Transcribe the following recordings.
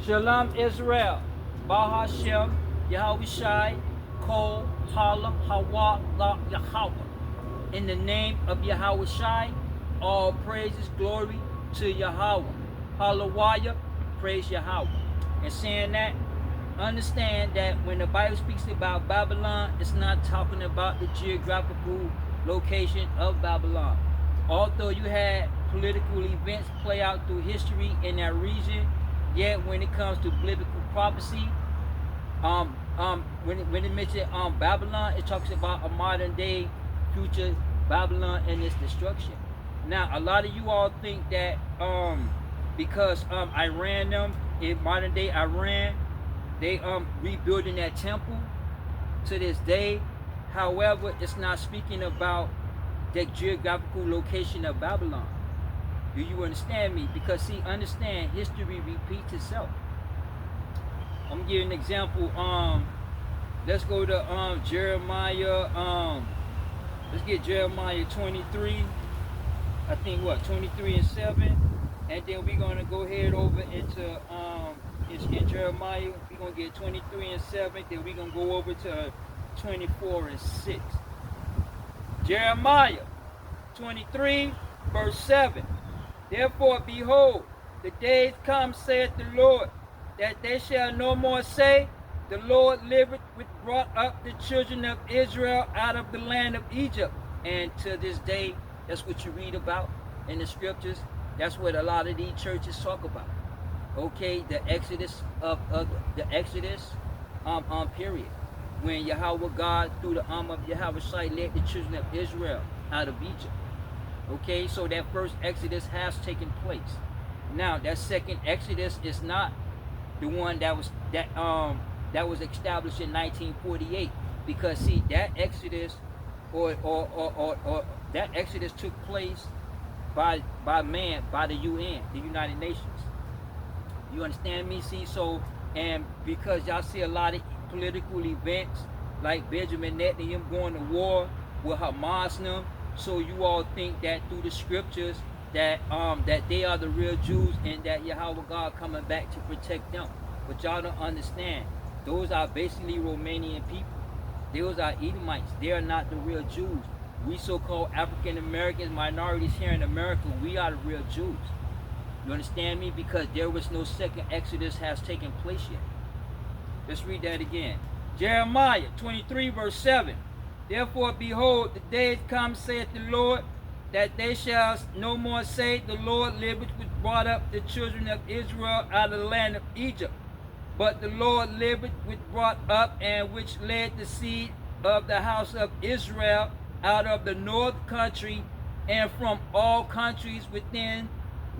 Shalom Israel, Bahashem, Yahushai, Kol, Hala, Hawa, La, Yahweh. In the name of Yahushai, all praises, glory to Yahweh. Hallelujah, praise Yahweh. And saying that, understand that when the Bible speaks about Babylon, it's not talking about the geographical location of Babylon. Although you had political events play out through history in that region, yet when it comes to biblical prophecy, when it mentions Babylon, it talks about a modern day future Babylon and its destruction. Now, a lot of you all think that because Iran them in modern day Iran, they rebuilding that temple to this day. However, it's not speaking about the geographical location of Babylon. Do you understand me? Because see, understand, history repeats itself. I'm gonna give you an example. Let's go to Jeremiah. Let's get Jeremiah 23. I think what 23 and 7, and then we're gonna go ahead over into in Jeremiah. We're gonna get 23 and 7. Then we're gonna go over to 24 and 6. Jeremiah 23 verse 7. Therefore, behold, the days come, saith the Lord, that they shall no more say, the Lord liveth, which brought up the children of Israel out of the land of Egypt. And to this day, that's what you read about in the scriptures. That's what a lot of these churches talk about. Okay, the Exodus of the Exodus period, when Yahweh God through the arm of Yahweh led the children of Israel out of Egypt. Okay, so that first Exodus has taken place. Now that second Exodus is not the one that was established in 1948, because see, that Exodus or that Exodus took place by man, by the UN, the United Nations. You understand me? See, so, and because y'all see a lot of political events like Benjamin Netanyahu going to war with Hamas and them, so you all think that through the scriptures that that they are the real Jews and that Yahweh God coming back to protect them. But y'all don't understand. Those are basically Romanian people. Those are Edomites. They are not the real Jews. We so-called African Americans, minorities here in America, we are the real Jews. You understand me? Because there was no second Exodus has taken place yet. Let's read that again. Jeremiah 23 verse 7. Therefore, behold, the days come, saith the Lord, that they shall no more say, the Lord liveth, which brought up the children of Israel out of the land of Egypt. But the Lord liveth, which brought up and which led the seed of the house of Israel out of the north country and from all countries within,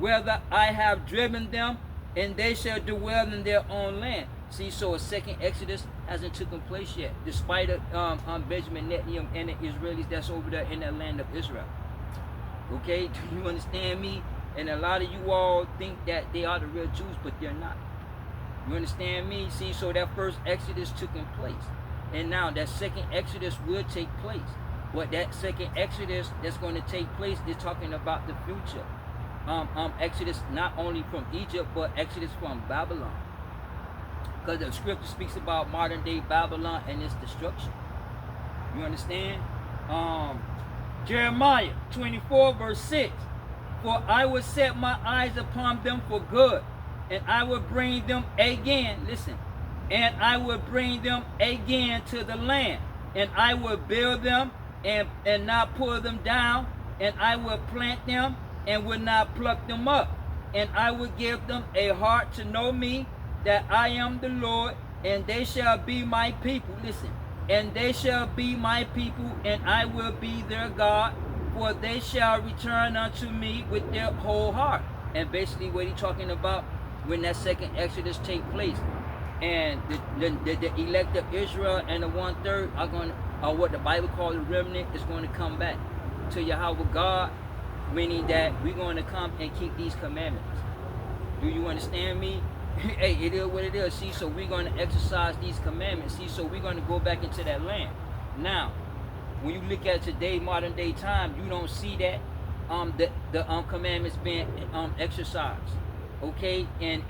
whether I have driven them, and they shall dwell in their own land. See, so a second Exodus hasn't taken place yet, despite Benjamin Netanyahu and the Israelis that's over there in the land of Israel. Okay, do you understand me? And a lot of you all think that they are the real Jews, but they're not. You understand me? See, so that first Exodus took place, and now that second Exodus will take place. But that second Exodus that's going to take place is talking about the future. Exodus not only from Egypt, but Exodus from Babylon. Because the scripture speaks about modern day Babylon and its destruction. You understand? Jeremiah 24 verse 6. For I will set my eyes upon them for good, and I will bring them again, listen, and I will bring them again to the land, and I will build them and not pull them down, and I will plant them and will not pluck them up, and I will give them a heart to know me, that I am the Lord, and they shall be my people. Listen, and they shall be my people, and I will be their God, for they shall return unto me with their whole heart. And basically what he's talking about, when that second Exodus take place, and the elect of Israel and the 1/3 are going to, or what the Bible calls the remnant, is going to come back to Yahweh God, meaning that we're going to come and keep these commandments. Do you understand me? Hey, it is what it is. See, so we're going to exercise these commandments. See, so we're going to go back into that land. Now, when you look at today, modern day time, you don't see that the commandments being exercised. okay, in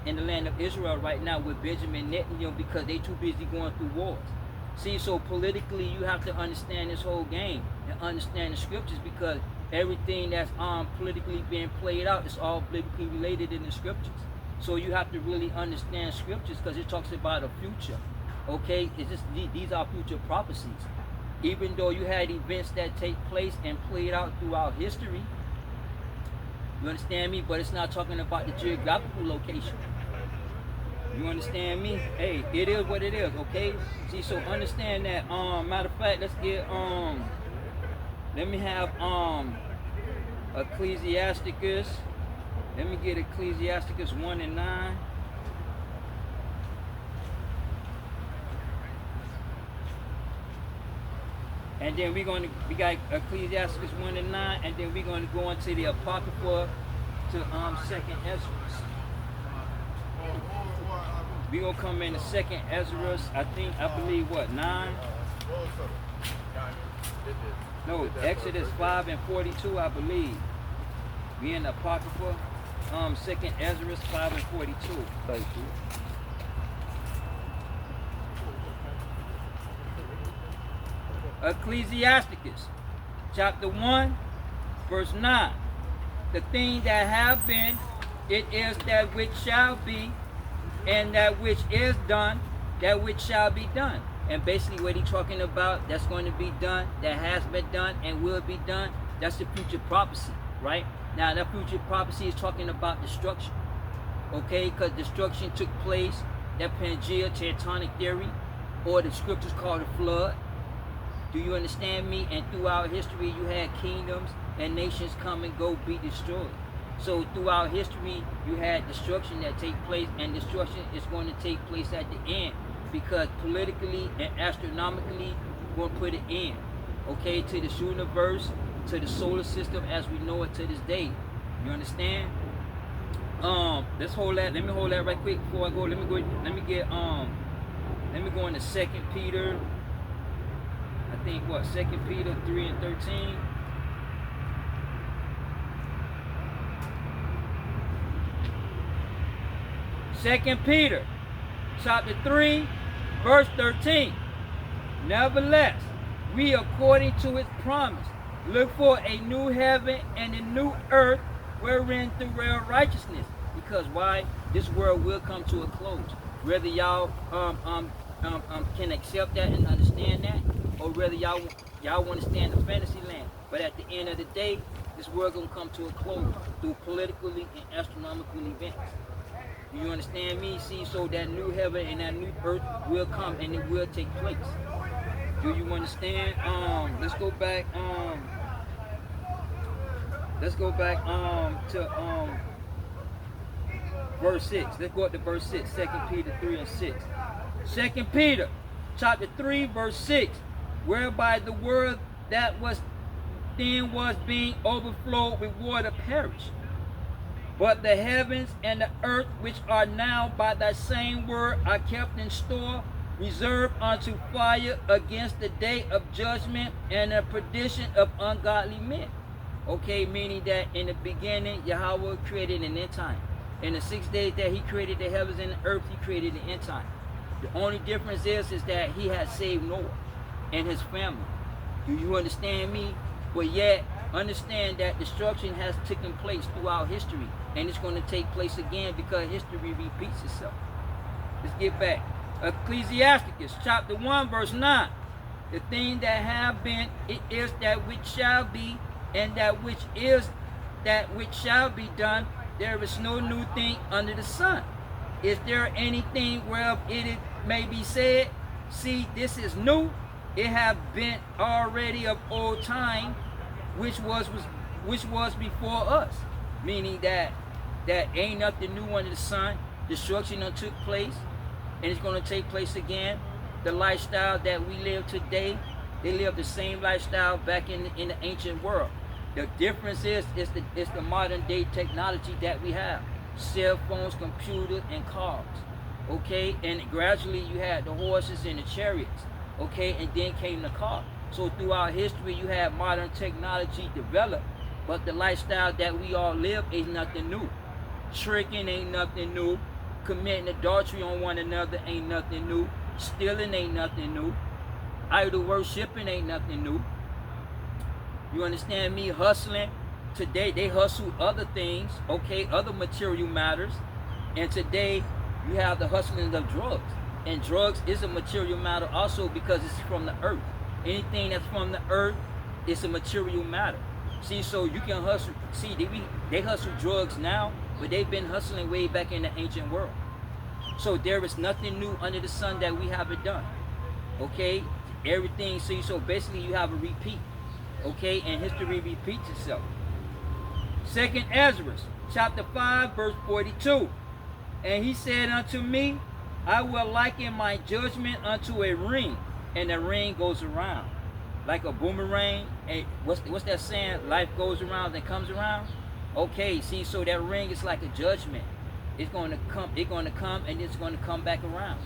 the land of Israel right now with Benjamin Netanyahu, because they too busy going through wars. See, so politically you have to understand this whole game and understand the scriptures, because everything that's politically being played out is all politically related in the scriptures. So you have to really understand scriptures, because it talks about a future. Okay, it's just these are future prophecies. Even though you had events that take place and played out throughout history, you understand me? But it's not talking about the geographical location. You understand me? Hey, it is what it is, okay? See, so understand that, matter of fact, let's get, let me have, Ecclesiasticus. Let me get Ecclesiasticus 1 and 9. And then we got Ecclesiasticus 1 and 9, and then we're going to go into the Apocrypha to 2nd Ezra. We're going to come in the 2nd Ezra, I believe, what, 9? No, Exodus 5 and 42, I believe. We in the Apocrypha, 2nd Ezra 5 and 42. Thank you. Ecclesiasticus, chapter 1, verse 9. The thing that have been, it is that which shall be, and that which is done, that which shall be done. And basically what he's talking about, that's going to be done, that has been done and will be done, that's the future prophecy, right? Now that future prophecy is talking about destruction, okay? Because destruction took place, that Pangea tectonic theory, or the scriptures called the flood. Do you understand me? And throughout history, you had kingdoms and nations come and go, be destroyed. So throughout history, you had destruction that take place, and destruction is going to take place at the end, because politically and astronomically, we're going to put an end, okay, to this universe, to the solar system as we know it to this day. You understand? Let's hold that. Let me hold that right quick before I go. Let me go into 2 Peter. I think what, 2 Peter 3 and 13. Second Peter chapter 3 verse 13. Nevertheless, we according to his promise look for a new heaven and a new earth wherein dwell righteousness. Because why? This world will come to a close. Whether y'all can accept that and understand that, or whether y'all want to stay in the fantasy land. But at the end of the day, this world gonna come to a close through politically and astronomical events. Do you understand me? See, so that new heaven and that new earth will come and it will take place. Do you understand? Let's go back. To verse 6. Let's go up to verse 6. 2 Peter 3 and 6. 2 Peter chapter 3 verse 6. Whereby the world that was then was being overflowed with water perished. But the heavens and the earth, which are now by that same word, are kept in store, reserved unto fire against the day of judgment and the perdition of ungodly men. Okay, meaning that in the beginning, Yahweh created an end time. In the 6 days that he created the heavens and the earth, he created the end time. The only difference is that he has saved Noah and his family. Do you understand me? But yet, understand that destruction has taken place throughout history, and it's going to take place again because history repeats itself. Let's get back. Ecclesiasticus chapter 1 verse 9. The thing that have been, it is that which shall be, and that which is that which shall be done. There is no new thing under the sun. Is there anything whereof it may be said, see, this is new? It have been already of old time, which was before us. Meaning that ain't nothing new under the sun. Destruction done took place, and it's going to take place again. The lifestyle that we live today, they live the same lifestyle back in the ancient world. The difference is the modern day technology that we have. Cell phones, computers, and cars. Okay, and gradually you had the horses and the chariots. Okay, and then came the car. So throughout history you had modern technology develop, but the lifestyle that we all live is nothing new. Tricking ain't nothing new. Committing adultery on one another ain't nothing new. Stealing ain't nothing new. Idol worshiping ain't nothing new. You understand me? Hustling. Today they hustle other things, okay, other material matters. And today you have the hustling of drugs. And drugs is a material matter also because it's from the earth. Anything that's from the earth is a material matter. See, so you can hustle. See, they hustle drugs now, but they've been hustling way back in the ancient world. So there is nothing new under the sun that we haven't done. Okay? Everything, see, so basically you have a repeat. Okay? And history repeats itself. 2nd Ezra, chapter 5, verse 42. And he said unto me, I will liken my judgment unto a ring, and the ring goes around. Like a boomerang. What's that saying? Life goes around and comes around. Okay, see, so that ring is like a judgment. It's going to come, and it's going to come back around.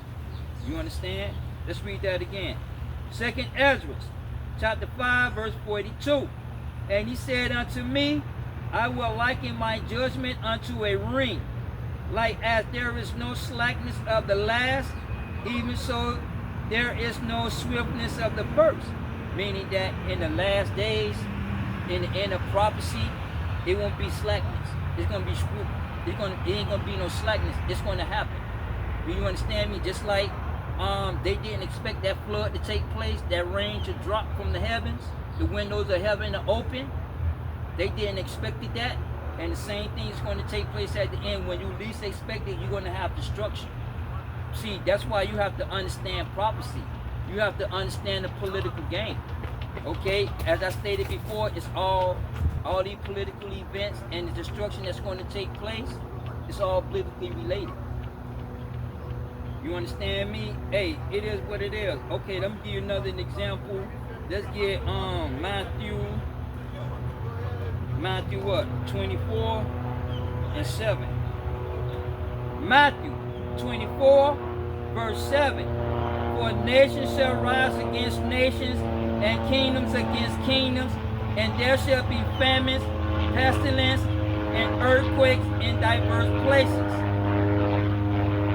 You understand? Let's read that again. 2nd Ezra, chapter 5, verse 42. And he said unto me, I will liken my judgment unto a ring, like as there is no slackness of the last, even so there is no swiftness of the first. Meaning that in the last days, in the end of prophecy, it won't be slackness. It's gonna be swift. It ain't gonna be no slackness. It's gonna happen. Do you understand me? Just like they didn't expect that flood to take place, that rain to drop from the heavens, the windows of heaven to open. They didn't expect that. And the same thing is going to take place at the end. When you least expect it, you're going to have destruction. See, that's why you have to understand prophecy. You have to understand the political game. Okay? As I stated before, it's all these political events and the destruction that's going to take place, it's all politically related. You understand me? Hey, it is what it is. Okay, let me give you another example. Let's get Matthew what? 24 and 7. Matthew 24, verse 7. For nations shall rise against nations, and kingdoms against kingdoms, and there shall be famines, pestilence, and earthquakes in diverse places.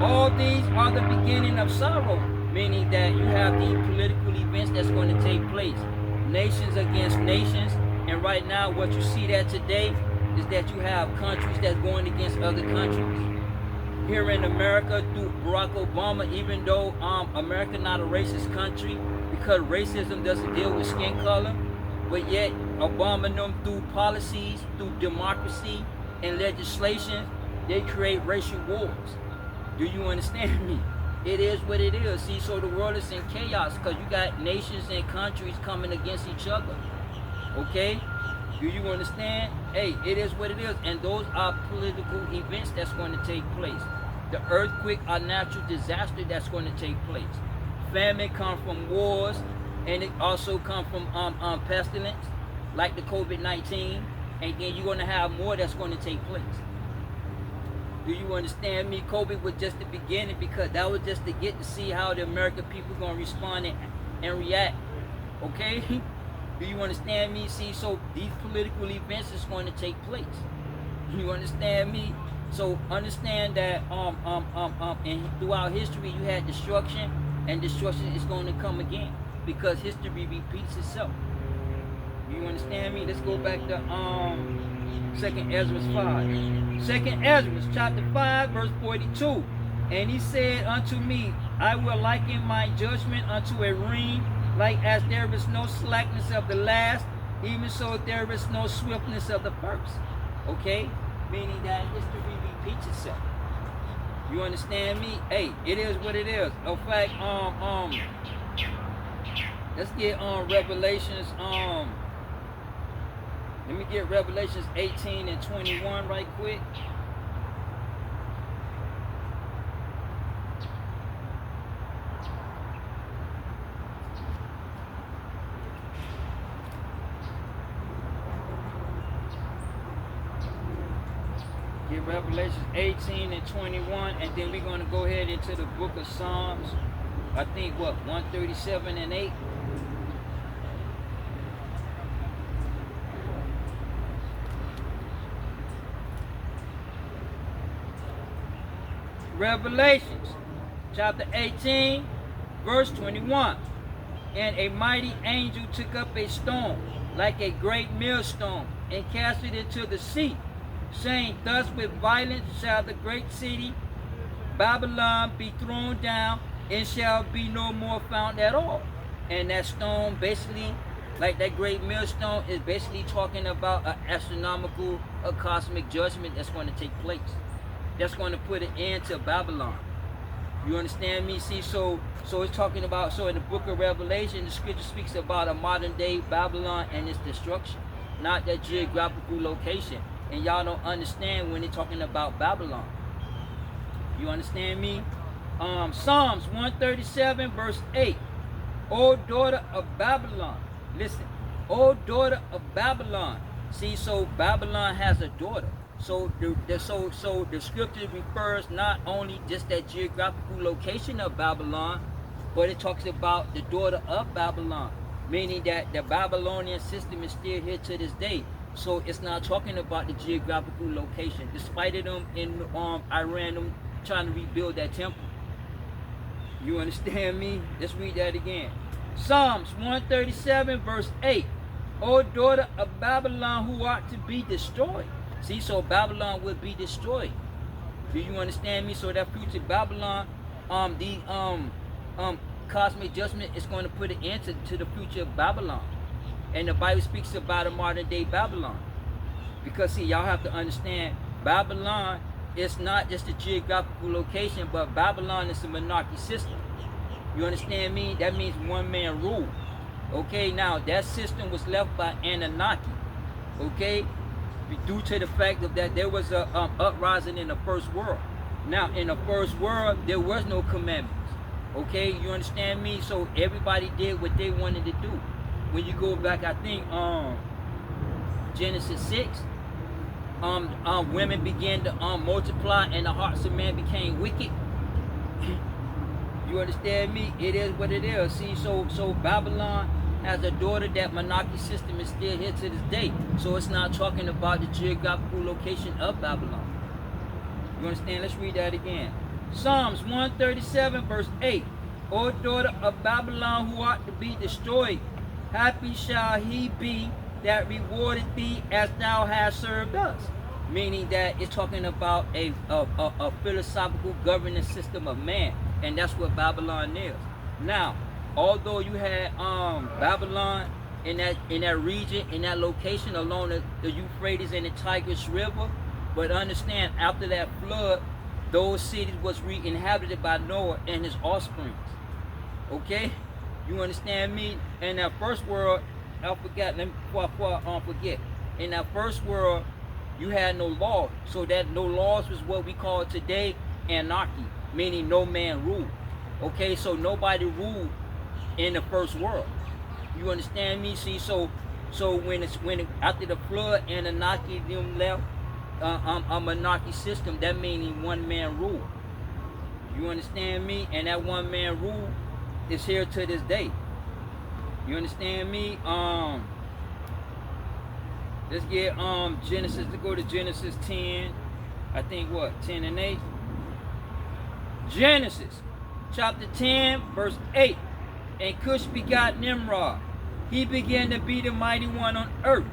All these are the beginning of sorrow, meaning that you have these political events that's going to take place. Nations against nations. And right now, what you see that today is that you have countries that's going against other countries. Here in America, through Barack Obama, even though America not a racist country, because racism doesn't deal with skin color, but yet Obama them through policies, through democracy and legislation, they create racial wars. Do you understand me? It is what it is. See, so the world is in chaos because you got nations and countries coming against each other. Okay? Do you understand? Hey, it is what it is. And those are political events that's going to take place. The earthquake are natural disaster that's going to take place. Famine come from wars, and it also come from pestilence, like the COVID-19. And then you're going to have more that's going to take place. Do you understand me? COVID was just the beginning because that was just to get to see how the American people going to respond and react. Okay? Do you understand me? See, so these political events is going to take place. You understand me? So understand that and throughout history you had destruction, and destruction is going to come again because history repeats itself. You understand me? Let's go back to 2nd Ezra 5. 2nd Ezra chapter 5 verse 42. And he said unto me, I will liken my judgment unto a ring, like as there is no slackness of the last, even so there is no swiftness of the first. Okay? Meaning that history repeats itself. You understand me? Hey, it is what it is. In fact, let's get Revelations, let me get Revelations 18 and 21 right quick. Get Revelations 18 and 21, and then we're going to go ahead into the book of Psalms. I think, what, 137 and 8? Revelations chapter 18, verse 21. And a mighty angel took up a stone, like a great millstone, and cast it into the sea, saying, Thus with violence shall the great city Babylon be thrown down, and shall be no more found at all. And that stone basically, like that great millstone, is basically talking about an astronomical, a cosmic judgment that's going to take place. That's going to put an end to Babylon. You understand me? See, so it's talking about, so in the book of Revelation, the scripture speaks about a modern day Babylon and its destruction, not that geographical location. And y'all don't understand when they're talking about Babylon. You understand me? Psalms 137 verse 8. O daughter of Babylon. Listen. O daughter of Babylon. See, so Babylon has a daughter. So the scripture refers not only just that geographical location of Babylon, but it talks about the daughter of Babylon, meaning that the Babylonian system is still here to this day. So it's not talking about the geographical location, despite of them in Iran them trying to rebuild that temple. You understand me? Let's read that again. Psalms 137 verse 8. O daughter of Babylon, who art to be destroyed. See, so Babylon will be destroyed. Do you understand me? So that future Babylon, the cosmic judgment is going to put an end to the future of Babylon. And the Bible speaks about a modern day Babylon. Because see, y'all have to understand, Babylon is not just a geographical location, but Babylon is a monarchy system. You understand me? That means one man rule. Okay, now that system was left by Anunnaki. Okay, due to the fact of that there was a uprising in the first world. Now in the first world there was no commandments. Okay, you understand me? So everybody did what they wanted to do. When you go back, I think Genesis 6, women began to multiply and the hearts of man became wicked. You understand me? It is what it is. See, so Babylon has a daughter. That monarchy system is still here to this day. So it's not talking about the geographical location of Babylon. You understand? Let's read that again. Psalms 137 verse 8. O daughter of Babylon, who art to be destroyed, happy shall he be that rewarded thee as thou hast served us. Meaning that it's talking about a philosophical governing system of man. And that's what Babylon is. Now, although you had Babylon in that region, in that location along the Euphrates and the Tigris River, but understand, after that flood, those cities was re-inhabited by Noah and his offspring. Okay? You understand me? In that first world, I forgot, before I forget. In that first world, you had no laws. So that no laws was what we call today anarchy, meaning no man ruled. Okay, so nobody ruled in the first world. You understand me? See, so when after the flood, Anunnaki them left a monarchy system, that meaning one man rule. You understand me? And that one man rule is here to this day. You understand me? Let's get Genesis. Let's go to Genesis 10. I think what? 10 and 8. Genesis chapter 10 verse 8. And Cush begot Nimrod. He began to be the mighty one on earth.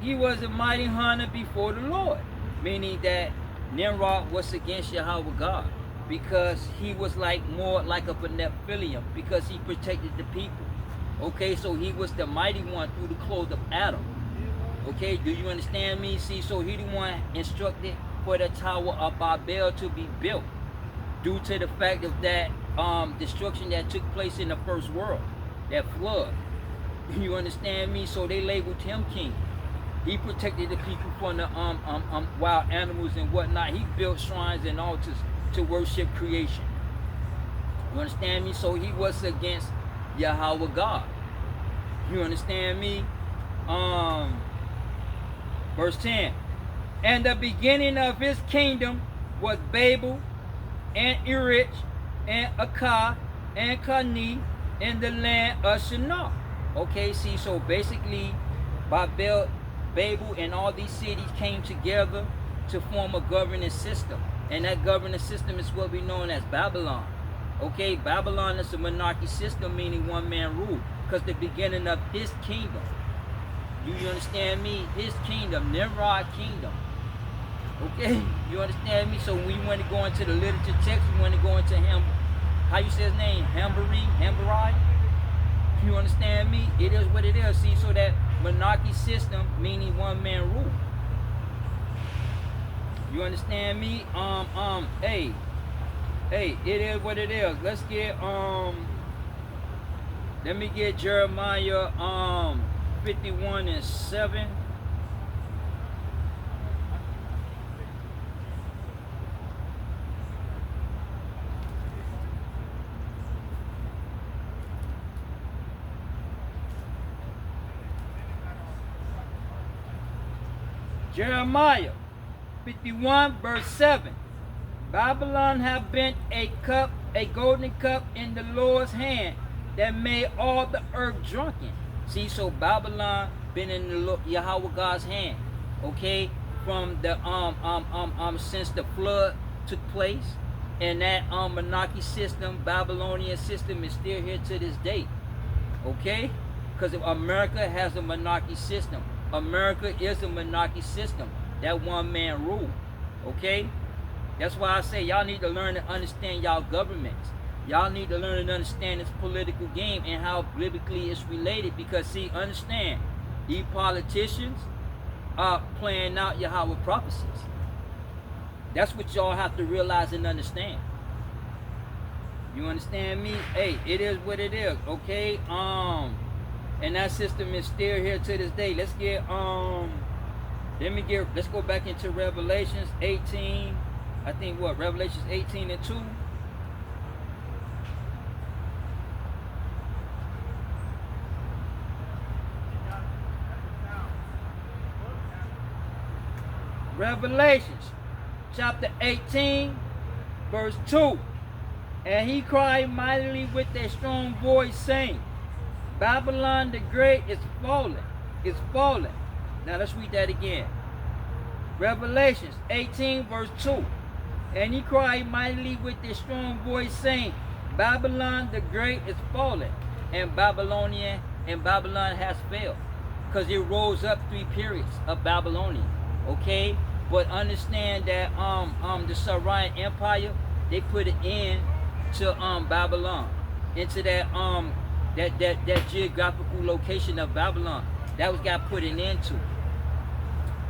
He was a mighty hunter before the Lord. Meaning that Nimrod was against Yahweh God, because he was more like a Nephilim, because he protected the people. Okay, so he was the mighty one through the clothes of Adam. Okay, do you understand me? See, so he the one instructed for the Tower of Babel to be built, due to the fact of that destruction that took place in the first world, that flood. You understand me? So they labeled him king. He protected the people from the wild animals and whatnot. He built shrines and altars to worship creation. You understand me? So he was against Yahweh God. You understand me? Verse 10. And the beginning of his kingdom was Babel and Erech and Akkad and Calneh in the land of Shinar. Okay, see, so basically Babel and all these cities came together to form a governing system. And that governing system is what we know as Babylon. Okay, Babylon is a monarchy system, meaning one man rule. Because the beginning of his kingdom, do you understand me? His kingdom, Nimrod kingdom. Okay, you understand me? So when you want to go into the literature text, you want to go into him, how you say his name? Hambari? You understand me? It is what it is. See, so that monarchy system, meaning one man rule. You understand me? Hey, it is what it is. Let's get, let me get Jeremiah, 51:7. Jeremiah 51:7. Babylon hath been a cup, a golden cup in the Lord's hand, that made all the earth drunken. See, so Babylon been in the Yahweh God's hand. Okay, from the since the flood took place, and that monarchy system, Babylonian system, is still here to this day. Okay, because America has a monarchy system. America is a monarchy system. That one man rule. Okay? That's why I say y'all need to learn and understand y'all governments. Y'all need to learn and understand this political game and how biblically it's related. Because see, understand, these politicians are playing out Yahweh prophecies. That's what y'all have to realize and understand. You understand me? Hey, it is what it is. Okay? And that system is still here to this day. Let's get let's go back into Revelations 18. I think what? Revelations 18:2. Revelations chapter 18, verse 2. And he cried mightily with a strong voice, saying, Babylon the Great is fallen, is fallen. Now let's read that again. Revelations 18 verse 2. And he cried mightily with a strong voice, saying, Babylon the Great is fallen, and Babylon has failed. Because it rose up 3 periods of Babylonian. Okay? But understand that the Syrian Empire, they put an end to Babylon, into that that geographical location of Babylon. That was got put an end to.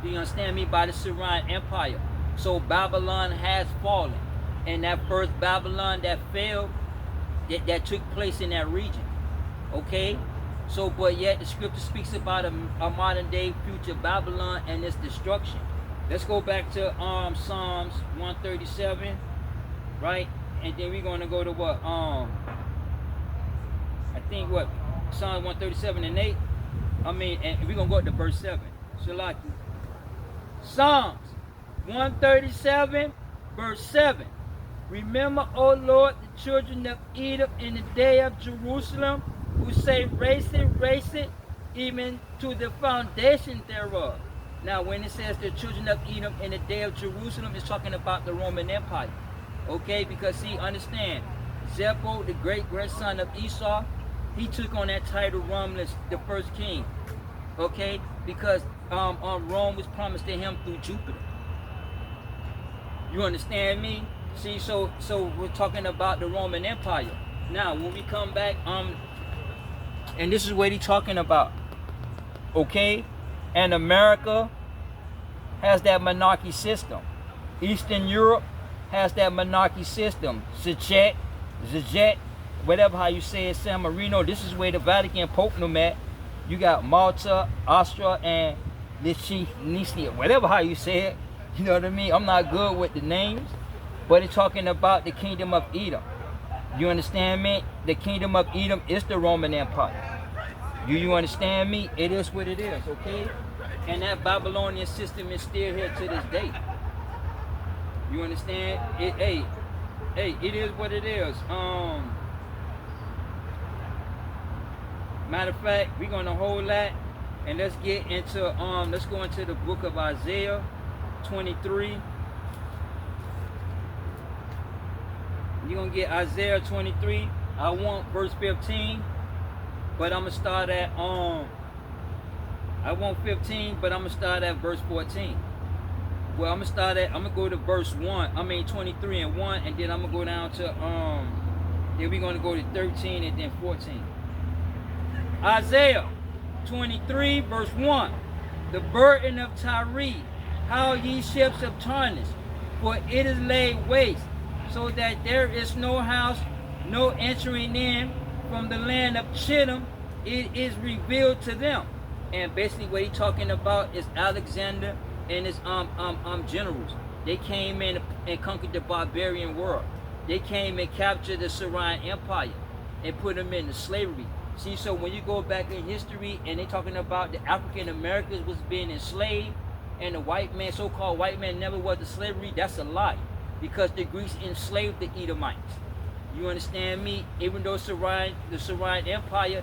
Do you understand me? By the Syrian Empire. So Babylon has fallen. And that first Babylon that fell, that took place in that region. Okay? So, but yet the scripture speaks about a modern day future Babylon and its destruction. Let's go back to Psalms 137, right? And then we're going to go to what? I think what? Psalm 137:8. And we're going to go to verse 7. Shalaki. Psalms 137, verse 7. Remember, O Lord, the children of Edom in the day of Jerusalem, who say, raise it, even to the foundation thereof. Now, when it says the children of Edom in the day of Jerusalem, it's talking about the Roman Empire. Okay, because see, understand, Zepho, the great-grandson of Esau, he took on that title Romulus, the first king. Okay, because Rome was promised to him through Jupiter. You understand me? See, so we're talking about the Roman Empire. Now, when we come back, and this is what he's talking about. Okay, and America has that monarchy system. Eastern Europe has that monarchy system. Zajet, whatever how you say it, San Marino. This is where the Vatican Pope met. You got Malta, Austria, and Liechtenstein, whatever how you say it. You know what I mean? I'm not good with the names, but it's talking about the kingdom of Edom. You understand me? The kingdom of Edom is the Roman Empire. Do you understand me? It is what it is, okay? And that Babylonian system is still here to this day. You understand? It is what it is. Matter of fact, we're gonna hold that and let's get into let's go into the book of Isaiah 23. You're going to get Isaiah 23. I want verse 15, but I'm going to start at, I want 15, but I'm going to start at verse 14. Well, I'm going to go to verse 23 and 1, and then I'm going to go down to, then we're going to go to 13 and then 14. Isaiah 23, verse 1. The burden of Tyre, how ye ships of Tarshish, for it is laid waste, so that there is no house, no entering in from the land of Chittim, it is revealed to them. And basically what he's talking about is Alexander and his generals. They came in and conquered the barbarian world. They came and captured the Syrian Empire and put them into slavery. See, so when you go back in history and they talking about the African Americans was being enslaved and the white man, so-called white man, never was to slavery, that's a lie. Because the Greeks enslaved the Edomites. You understand me? Even though the Syrian Empire,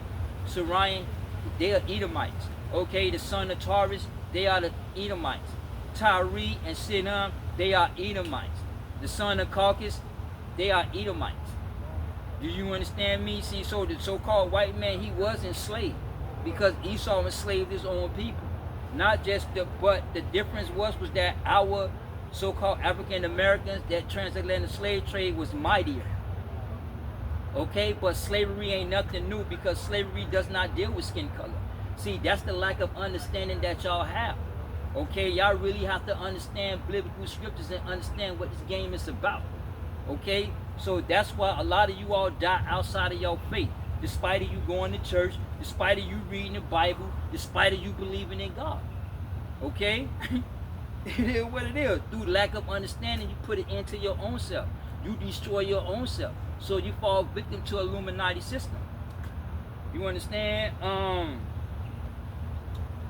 they are Edomites. Okay, the son of Taurus, they are the Edomites. Tyre and Sidon, they are Edomites. The son of Caucasus, they are Edomites. Do you understand me? See, so the so-called white man, he was enslaved because Esau enslaved his own people. Not just but the difference was that our so-called African Americans, that transatlantic slave trade was mightier. Okay, but slavery ain't nothing new because slavery does not deal with skin color. See, that's the lack of understanding that y'all have. Okay, y'all really have to understand biblical scriptures and understand what this game is about. Okay, so that's why a lot of you all die outside of your faith, despite of you going to church, despite of you reading the Bible, despite of you believing in God. Okay, it is what it is. Through lack of understanding, you put it into your own self. You destroy your own self, so you fall victim to Illuminati system. You understand?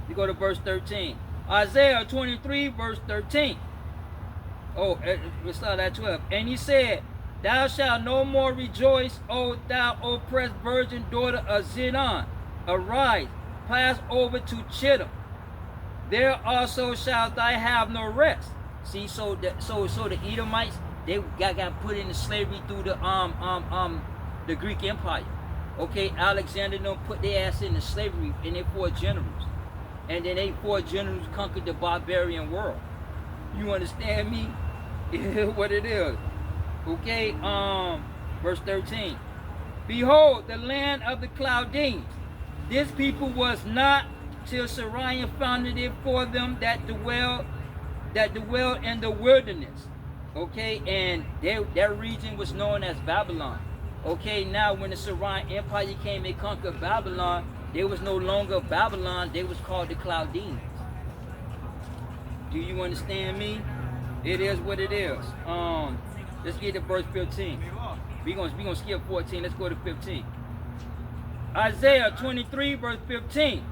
You go to verse 13. Isaiah 23, verse 13. Oh, let's start at 12. And he said, thou shalt no more rejoice, O thou oppressed virgin daughter of Zidon. Arise, pass over to Chittim. There also shalt thou have no rest. See, so the Edomites, they got put into slavery through the Greek Empire. Okay, Alexander done put their ass into slavery and they four generals. And then they four generals conquered the barbarian world. You understand me? What it is. Okay, verse 13. Behold, the land of the Chaldeans. This people was not till Syrian founded it for them that dwell in the wilderness. Okay, and their region was known as Babylon. Okay, now when the Syrian Empire came and conquered Babylon, they was no longer Babylon, they was called the Chaldeans. Do you understand me? It is what it is. Let's get to verse 15. We're gonna skip 14, let's go to 15. Isaiah 23, verse 15.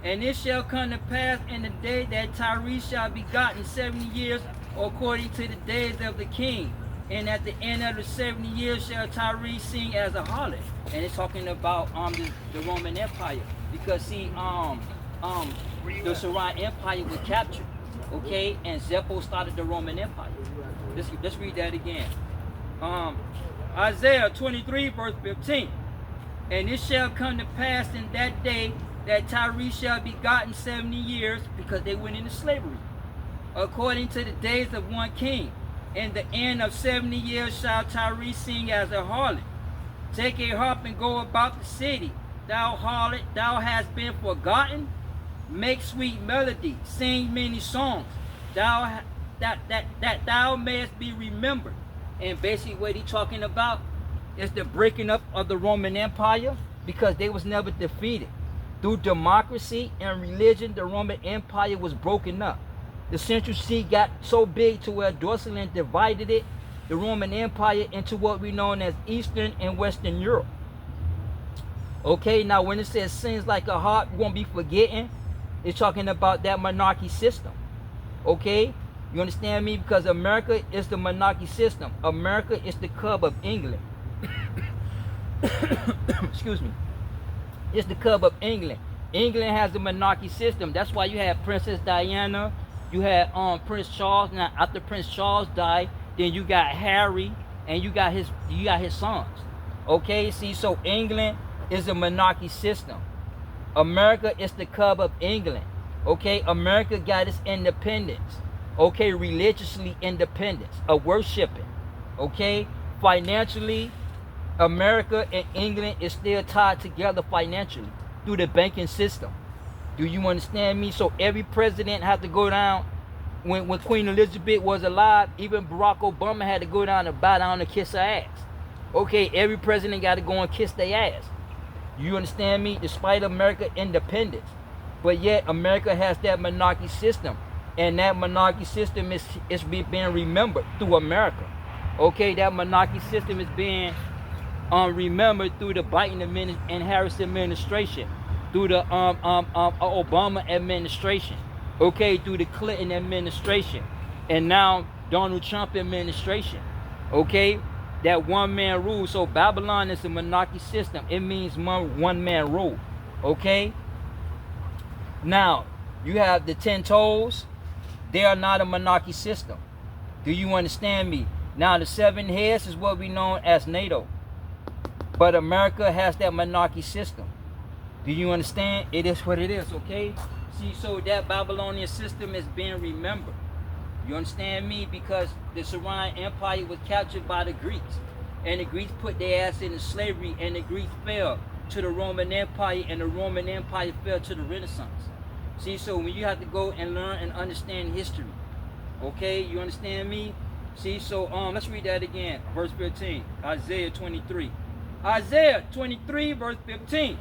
And it shall come to pass in the day that Tyre shall be begotten 70 years, according to the days of the king. And at the end of the 70 years shall Tyre sing as a harlot. And it's talking about the Roman Empire. Because see, the Syrian Empire was captured. Okay, and Zepho started the Roman Empire. Let's read that again. Isaiah 23, verse 15. And it shall come to pass in that day that Tyre shall be begotten 70 years, because they went into slavery, according to the days of one king. In the end of 70 years shall Tyre sing as a harlot. Take a harp and go about the city. Thou harlot, thou hast been forgotten. Make sweet melody, sing many songs, that thou mayest be remembered. And basically what he's talking about is the breaking up of the Roman Empire, because they was never defeated. Through democracy and religion, the Roman Empire was broken up. The central seat got so big to where Deutschland divided it, the Roman Empire, into what we know as Eastern and Western Europe. Okay, now when it says sings like a harp, you won't be forgetting, it's talking about that monarchy system. Okay, you understand me? Because America is the monarchy system. America is the cub of England. Excuse me. It's the cub of England. England has the monarchy system. That's why you had Princess Diana, you had Prince Charles. Now after Prince Charles died, then you got Harry, and you got his sons. Okay, see, so England is a monarchy system. America is the cub of England. Okay, America got its independence. Okay, religiously independence, of worshiping. Okay, financially, America and England is still tied together financially through the banking system. Do you understand me? So every president had to go down. When Queen Elizabeth was alive, even Barack Obama had to go down and bow down and kiss her ass. Okay, every president got to go and kiss their ass. You understand me? Despite America's independence. But yet America has that monarchy system. And that monarchy system is being remembered through America. Okay, that monarchy system is being remembered through the Biden and Harris administration, through the Obama administration, okay, through the Clinton administration, and now Donald Trump administration. Okay, that one man rule. So Babylon is a monarchy system. It means one man rule. Okay. Now you have the 10 toes. They are not a monarchy system. Do you understand me? Now the 7 heads is what we know as NATO. But America has that monarchy system. Do you understand? It is what it is, okay? See, so that Babylonian system is being remembered. You understand me? Because the Syrian Empire was captured by the Greeks. And the Greeks put their ass into slavery, and the Greeks fell to the Roman Empire, and the Roman Empire fell to the Renaissance. See, so when you have to go and learn and understand history, okay? You understand me? See, so let's read that again. Verse 15, Isaiah 23. Isaiah 23, verse 15.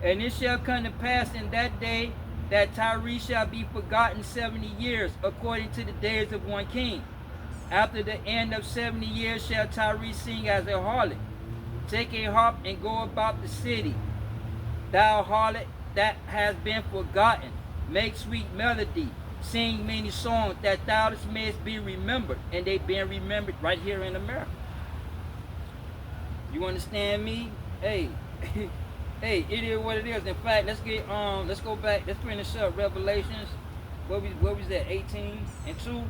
And it shall come to pass in that day that Tyre shall be forgotten 70 years, according to the days of one king. After the end of 70 years shall Tyre sing as a harlot. Take a harp and go about the city. Thou harlot that has been forgotten, make sweet melody, sing many songs, that thou mayest be remembered. And they being remembered right here in America. You understand me? Hey, hey, it is what it is. In fact, let's go back. Let's finish up Revelations. What was that? 18 and 2.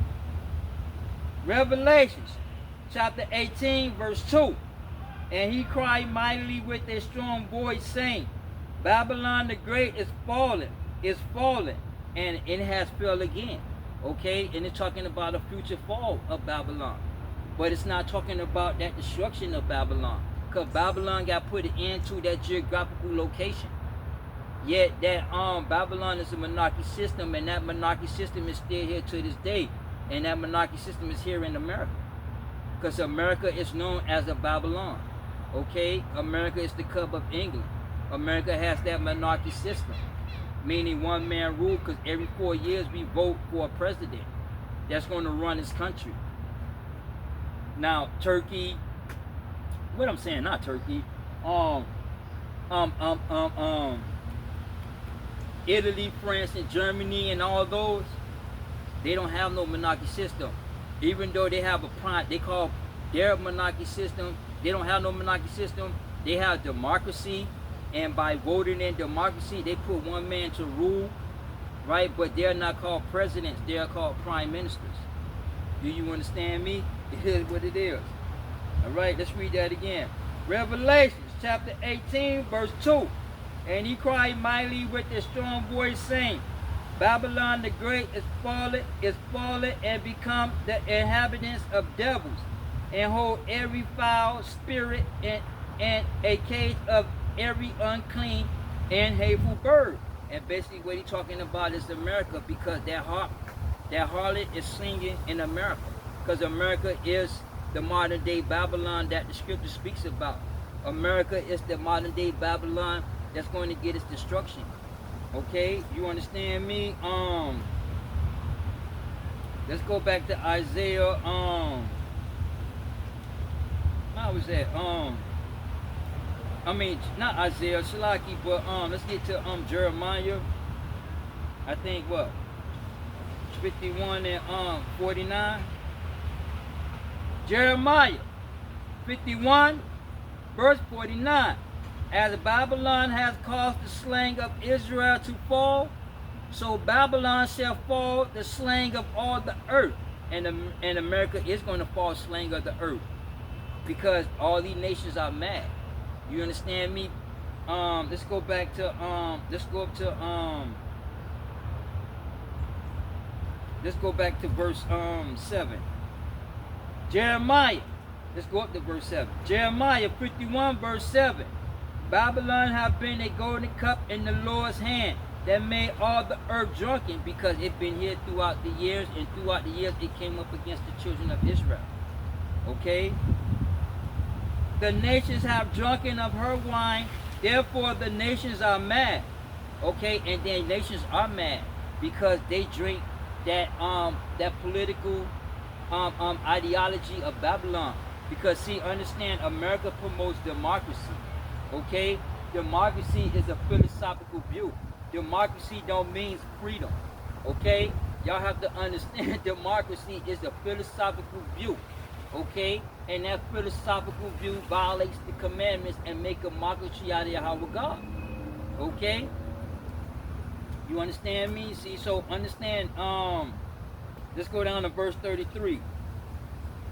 Revelations, chapter 18, verse 2. And he cried mightily with a strong voice, saying, Babylon the Great is fallen, and it has fell again. Okay, and it's talking about a future fall of Babylon. But it's not talking about that destruction of Babylon. Because Babylon got put into that geographical location. Yet that Babylon is a monarchy system, and that monarchy system is still here to this day. And that monarchy system is here in America. Because America is known as a Babylon. Okay? America is the cub of England. America has that monarchy system. Meaning one man rule, because every 4 years we vote for a president that's going to run this country. Now, Turkey, what I'm saying, not Turkey, Italy, France, and Germany, and all those, they don't have no monarchy system. Even though they have they call their monarchy system, they don't have no monarchy system. They have democracy, and by voting in democracy, they put one man to rule, right? But they're not called presidents, they're called prime ministers. Do you understand me? It is what it is. All right, let's read that again. Revelations chapter 18, verse 2. And he cried mightily with a strong voice, saying, Babylon the Great is fallen, and become the inhabitants of devils, and hold every foul spirit and a cage of every unclean and hateful bird. And basically what he's talking about is America, because that harlot is singing in America. Because America is the modern day Babylon that the scripture speaks about. America is the modern day Babylon that's going to get its destruction. Okay, you understand me? Let's go back to Isaiah. How was that? I mean, not Isaiah, Shalaki, but let's get to Jeremiah. I think what? 51 and 49. Jeremiah 51, verse 49. As Babylon has caused the slaying of Israel to fall, so Babylon shall fall the slaying of all the earth. And America is going to fall slaying of the earth. because all these nations are mad. You understand me? Let's go back to let's go back to verse 7. Jeremiah. Let's go up to verse 7. Jeremiah 51 verse 7. Babylon have been a golden cup in the Lord's hand that made all the earth drunken, because it been here throughout the years, and throughout the years it came up against the children of Israel. Okay? The nations have drunken of her wine, therefore the nations are mad. Okay, and then nations are mad because they drink that political ideology of Babylon. Because see, understand, America promotes democracy. Okay, democracy is a philosophical view. Democracy don't mean freedom. Okay, y'all have to understand, democracy is a philosophical view. Okay, and that philosophical view violates the commandments and make a mockery out of Yahweh God. Okay, you understand me? See, so understand. Let's go down to verse 33.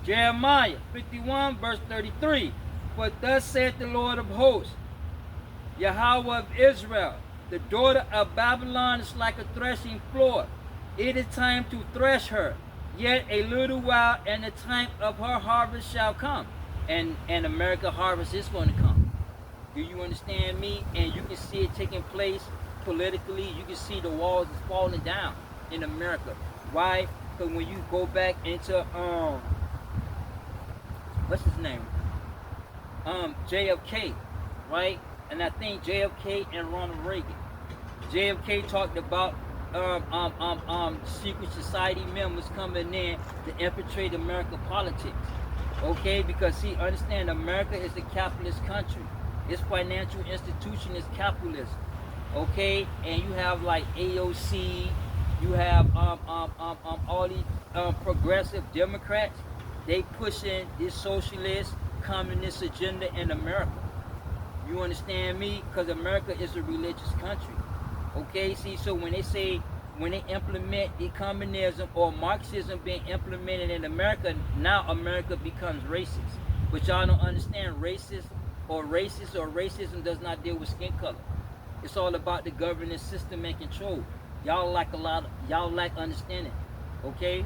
Jeremiah 51 verse 33. For thus saith the Lord of hosts, Yahweh of Israel, the daughter of Babylon is like a threshing floor. It is time to thresh her. Yet a little while, and the time of her harvest shall come. And America harvest is going to come. Do you understand me? And you can see it taking place politically. You can see the walls is falling down in America. Why? Because when you go back into what's his name? JFK, right? And I think JFK and Ronald Reagan. JFK talked about secret society members coming in to infiltrate American politics. Okay, because see, understand, America is a capitalist country. Its financial institution is capitalism. Okay, and you have like AOC, you have all these progressive Democrats. They pushing this socialist, communist agenda in America. You understand me? Because America is a religious country. Okay, see, so when they implement the communism or Marxism being implemented in America, now America becomes racist. But y'all don't understand, racism or racism does not deal with skin color. It's all about the governance system and control. Y'all lack understanding. Okay?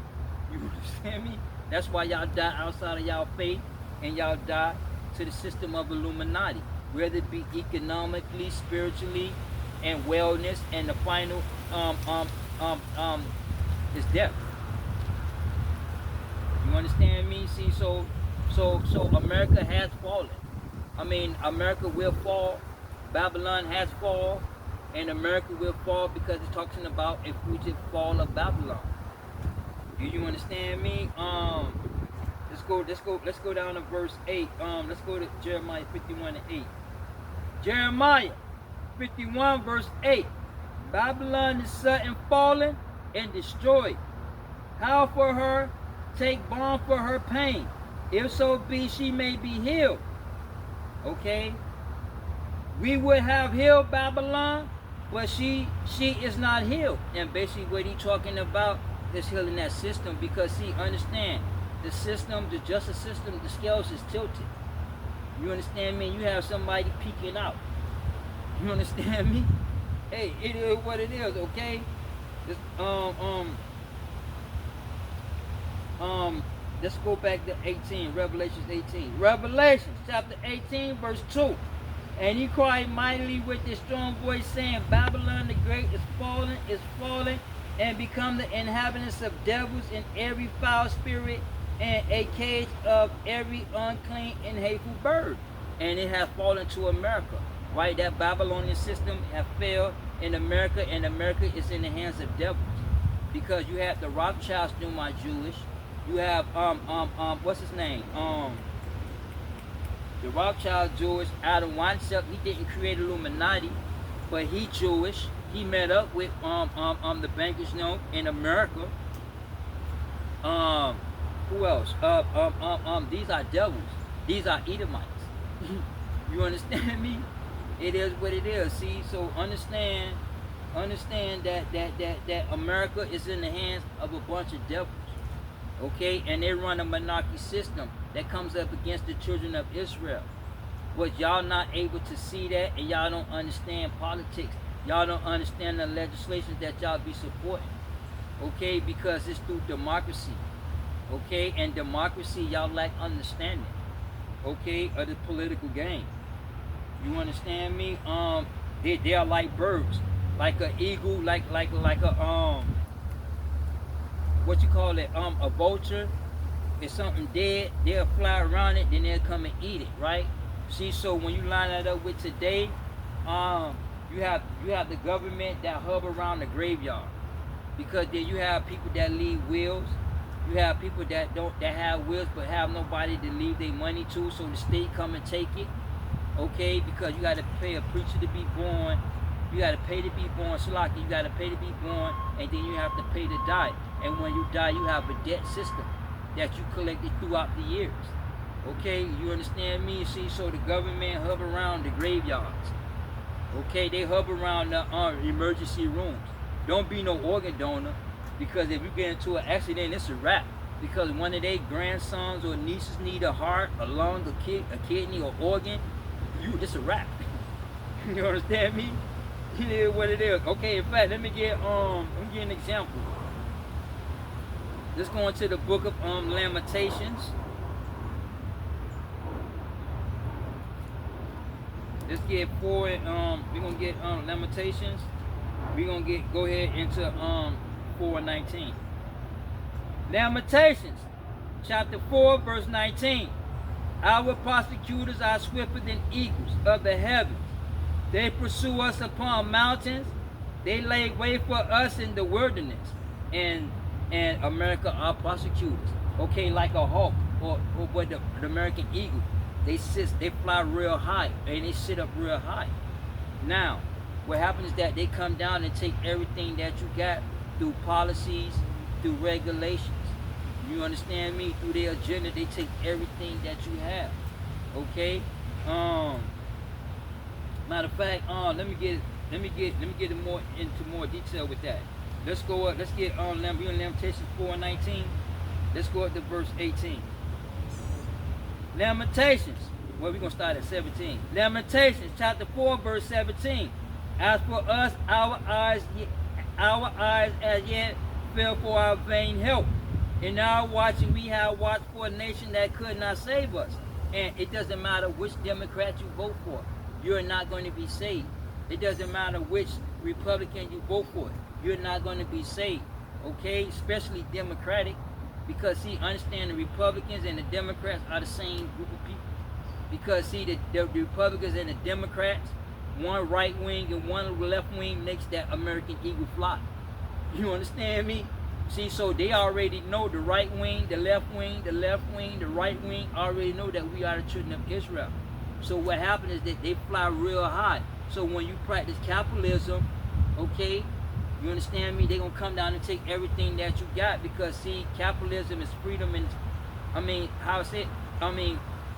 You understand me? That's why y'all die outside of y'all faith, and y'all die to the system of Illuminati, whether it be economically, spiritually, and wellness, and the final is death. You understand me? See, so America has fallen. I mean, America will fall. Babylon has fallen, and America will fall because it's talking about a future fall of Babylon. Do you understand me? Let's go down to verse 8. Let's go to Jeremiah 51 and 8. Jeremiah 51 verse 8. Babylon is sudden fallen and destroyed. How for her? Take balm for her pain. If so be she may be healed. Okay? We would have healed Babylon, but she is not healed. And basically what he's talking about is healing that system, because see, understand, the system, the justice system, the scales is tilted. You understand me? You have somebody peeking out. You understand me? Hey, it is what it is, okay? This, let's go back to 18, Revelations 18. Revelations chapter 18, verse 2. And he cried mightily with a strong voice, saying, Babylon the great is fallen, and become the inhabitants of devils and every foul spirit, and a cage of every unclean and hateful bird. And it has fallen to America. Right? That Babylonian system has failed in America, and America is in the hands of devils. Because you have the Rothschilds, still my Jewish. You have what's his name? The Rothschild Jewish. Adam Weishaupt, he didn't create Illuminati, but he Jewish. He met up with the bankers, in America. Who else? These are devils. These are Edomites. You understand me? It is what it is. See, so understand that America is in the hands of a bunch of devils. Okay, and they run a monarchy system that comes up against the children of Israel. But y'all not able to see that, and y'all don't understand politics. Y'all don't understand the legislation that y'all be supporting. Okay, because it's through democracy. Okay, and democracy, y'all lack understanding. Okay, of the political game. You understand me? They are like birds, like an eagle, like a what you call it? A vulture. If something dead, they'll fly around it, then they'll come and eat it, right? See, so when you line that up with today, you have the government that hover around the graveyard, because then you have people that leave wills. You have people that have wills but have nobody to leave their money to, so the state come and take it. Okay, because you got to pay a preacher to be born, you got to pay to be born, Salaki, you got to pay to be born, and then you have to pay to die. And when you die, you have a debt system that you collected throughout the years. Okay, you understand me? See, so the government hover around the graveyards. Okay, they hover around the emergency rooms. Don't be no organ donor, because if you get into an accident, it's a wrap. Because one of their grandsons or nieces need a heart, a lung, a kidney, or organ, it's a wrap. You understand me? It is what it is. Okay, in fact, let me get an example. Let's go into the book of Lamentations. Let's get forward. We're gonna get Lamentations. We're gonna go ahead into 4:19. Lamentations, chapter 4, verse 19. Our prosecutors are swifter than eagles of the heavens. They pursue us upon mountains. They lay wait for us in the wilderness. And America are prosecutors. Okay, like a hawk or what the American eagle. They fly real high and they sit up real high. Now, what happens is that they come down and take everything that you got through policies, through regulations. You understand me? Through their agenda, they take everything that you have. Okay. Matter of fact, let me get into more detail with that. Let's go up. Let's get Lamentations 4:19. Let's go up to verse 18. Lamentations. Well, we're gonna start at 17. Lamentations, chapter 4, verse 17. As for us, our eyes as yet fell for our vain help. In our watching, we have watched for a nation that could not save us. And it doesn't matter which Democrat you vote for, you're not going to be saved. It doesn't matter which Republican you vote for, you're not going to be saved. Okay, especially Democratic, because see, understand the Republicans and the Democrats are the same group of people. Because see, the Republicans and the Democrats, one right wing and one left wing makes that American eagle fly. You understand me? See, so they already know, the right wing, the left wing, the right wing already know that we are the children of Israel. So what happens is that they fly real high. So when you practice capitalism, okay, you understand me, they're going to come down and take everything that you got, because see, capitalism is freedom, and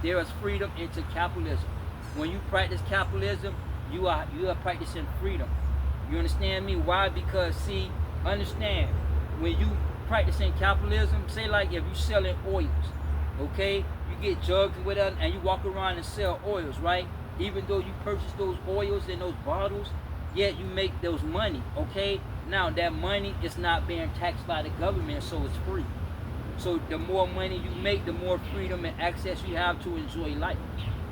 there is freedom into capitalism. When you practice capitalism, you are practicing freedom. You understand me? Why? Because see, understand, when you practicing capitalism, say like if you selling oils, okay, you get jugs and whatever, and you walk around and sell oils, right? Even though you purchase those oils and those bottles, yet you make those money, okay? Now that money is not being taxed by the government, so it's free. So the more money you make, the more freedom and access you have to enjoy life.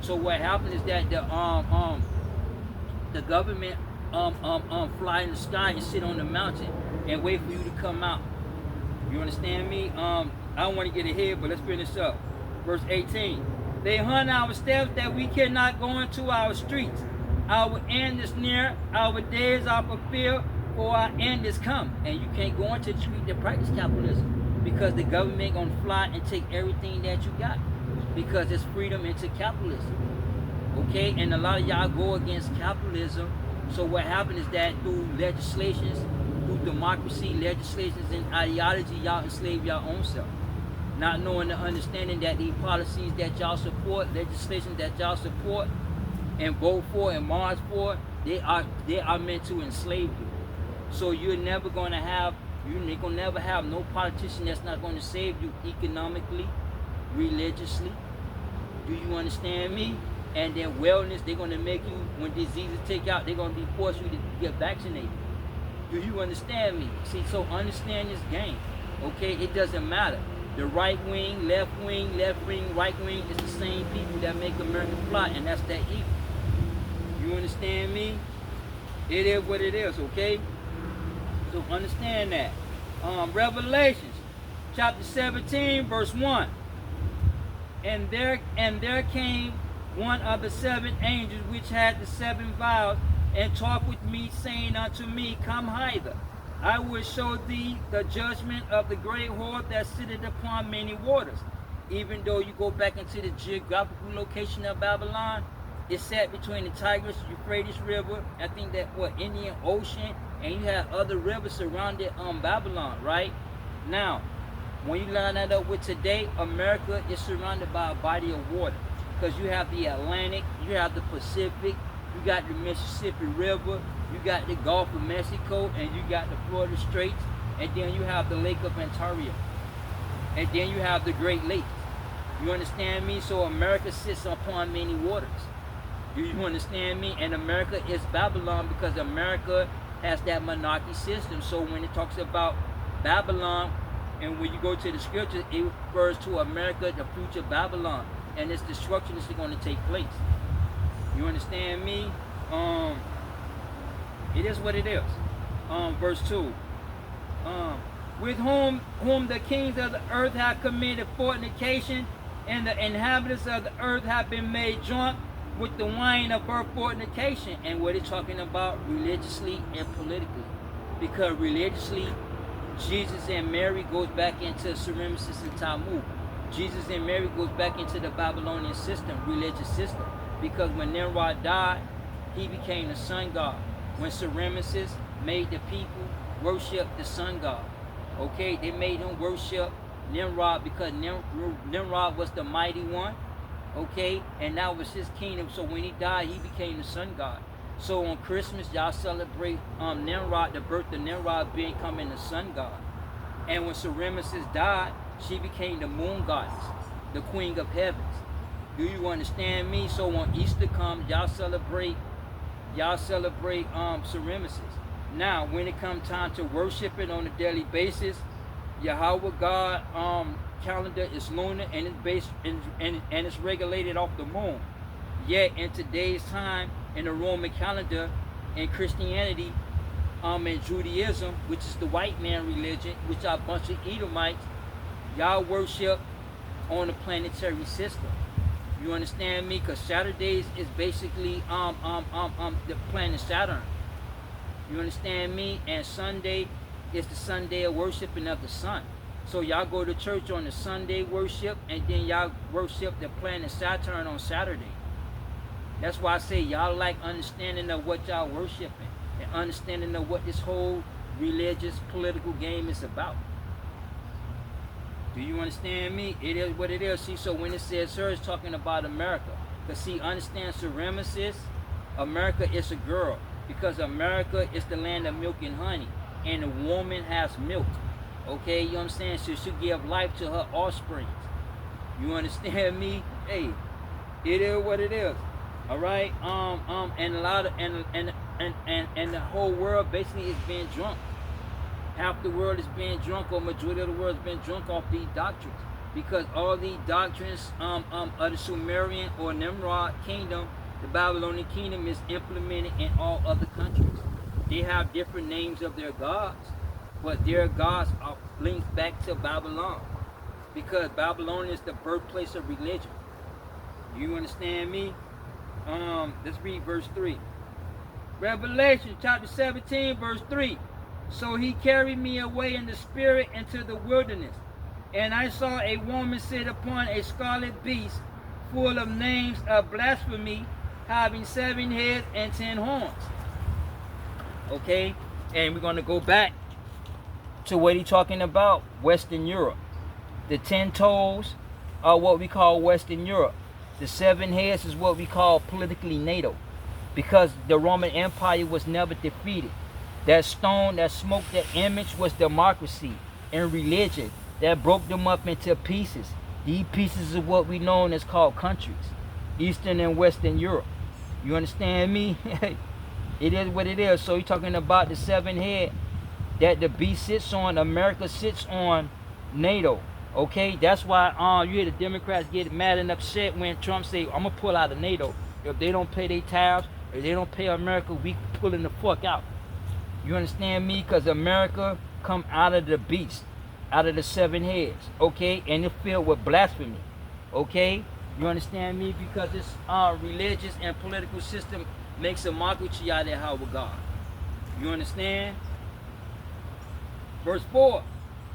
So what happens is that the government fly in the sky and sit on the mountain and wait for you to come out. You understand me? I don't want to get ahead, but let's finish up. Verse 18. They hunt our steps that we cannot go into our streets. Our end is near, our days are fulfilled, for our end is come. And you can't go into the street to practice capitalism, because the government gonna fly and take everything that you got, because it's freedom into capitalism. Okay, and a lot of y'all go against capitalism. So what happened is that through legislations, through democracy, legislations, and ideology, y'all enslave your own self. Not knowing the understanding that these policies that y'all support, legislation that y'all support and vote for and march for, they are meant to enslave you. So you're never going to have You ain't gonna never have no politician that's not gonna save you economically, religiously. Do you understand me? And then wellness, they're gonna make you, when diseases take out, they're gonna be force you to get vaccinated. Do you understand me? See, so understand this game. Okay, it doesn't matter. The right wing, left wing, right wing is the same people that make America fly, and that's that evil. You understand me? It is what it is, okay? So understand that. Revelations chapter 17, verse 1. And there came one of the 7 angels which had the 7 vials, and talked with me, saying unto me, Come hither, I will show thee the judgment of the great whore that sitteth upon many waters. Even though you go back into the geographical location of Babylon, it's set between the Tigris, Euphrates River, I think that Indian Ocean, and you have other rivers surrounded Babylon, right? Now, when you line that up with today, America is surrounded by a body of water. Because you have the Atlantic, you have the Pacific, you got the Mississippi River, you got the Gulf of Mexico, and you got the Florida Straits, and then you have the Lake of Ontario. And then you have the Great Lakes. You understand me? So America sits upon many waters. Do you understand me? And America is Babylon because America has that monarchy system. So when it talks about Babylon, and when you go to the scripture, it refers to America, the future Babylon, and its destruction is going to take place. You understand me? It is what it is. Verse 2. With whom the kings of the earth have committed fornication, and the inhabitants of the earth have been made drunk with the wine of her fornication. And what it's talking about religiously and politically. Because religiously, Jesus and Mary goes back into Semiramis and Talmud. Jesus and Mary goes back into the Babylonian system, religious system. Because when Nimrod died, he became the sun god. When Semiramis made the people worship the sun god. Okay, they made him worship Nimrod because Nimrod was the mighty one. Okay, and that was his kingdom. So when he died, he became the sun god. So on Christmas, y'all celebrate Nimrod, the birth of Nimrod becoming the sun god. And when Semiramis died, she became the moon goddess, the queen of heavens. Do you understand me? So when Easter comes, y'all celebrate Semiramis. Now, when it comes time to worship it on a daily basis, Yahweh God calendar is lunar and it's based and it's regulated off the moon. Yet in today's time, in the Roman calendar, in Christianity, and Judaism, which is the white man religion, which are a bunch of Edomites, y'all worship on a planetary system. You understand me? Because Saturdays is basically the planet Saturn. You understand me? And Sunday is the Sunday of worshiping of the sun. So y'all go to church on the Sunday worship, and then y'all worship the planet Saturn on Saturday. That's why I say y'all like understanding of what y'all worshiping and understanding of what this whole religious political game is about. Do you understand me? It is what it is. See, so when it says her, it's talking about America. Because see, understand Semiramis, America is a girl. Because America is the land of milk and honey. And a woman has milk. Okay, you understand? So she give life to her offspring. You understand me? Hey, it is what it is. All right. And a lot of and the whole world basically is being drunk. Half the world is being drunk, or majority of the world is being drunk off these doctrines, because all these doctrines of the Sumerian or Nimrod kingdom, the Babylonian kingdom, is implemented in all other countries. They have different names of their gods, but their gods are linked back to Babylon, because Babylon is the birthplace of religion. You understand me? Let's read verse 3. Revelation chapter 17, verse 3. So he carried me away in the spirit into the wilderness, and I saw a woman sit upon a scarlet beast, full of names of blasphemy, having 7 heads and 10 horns. Okay, and we're going to go back to what he's talking about, Western Europe. The 10 toes are what we call Western Europe. The 7 heads is what we call politically NATO, because the Roman Empire was never defeated. That stone, that smoke, that image was democracy and religion that broke them up into pieces. These pieces are what we know as called countries, Eastern and Western Europe. You understand me? It is what it is. So you're talking about the seven head that the beast sits on. America sits on NATO. Okay, that's why you hear the Democrats get mad and upset when Trump say, "I'm gonna pull out of NATO. If they don't pay their tariffs, if they don't pay America, we pulling the fuck out." You understand me? Because America come out of the beast, out of the seven heads. Okay, and it's filled with blasphemy. Okay, you understand me? Because this religious and political system makes a mockery out of our God. You understand? Verse 4.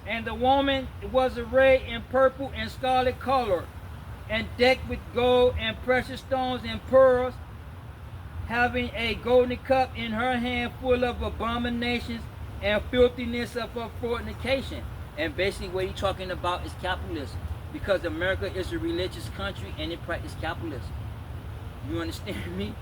And the woman was arrayed in purple and scarlet color, and decked with gold and precious stones and pearls, having a golden cup in her hand full of abominations and filthiness of her fornication. And basically what he's talking about is capitalism. Because America is a religious country and it practices capitalism. You understand me?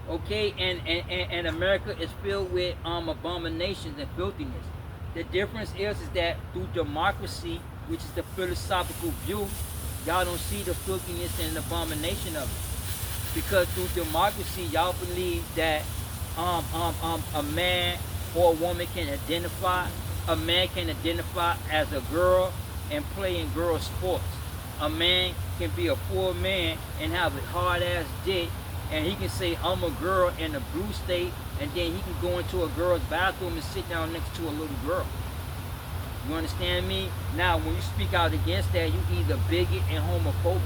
Okay, and America is filled with abominations and filthiness. The difference is that through democracy, which is the philosophical view, y'all don't see the filthiness and abomination of it. Because through democracy, y'all believe that a man or a woman can identify. A man can identify as a girl and play in girl sports. A man can be a poor man and have a hard ass dick, and he can say, "I'm a girl in a blue state," and then he can go into a girl's bathroom and sit down next to a little girl. You understand me? Now, when you speak out against that, you either bigot and homophobic.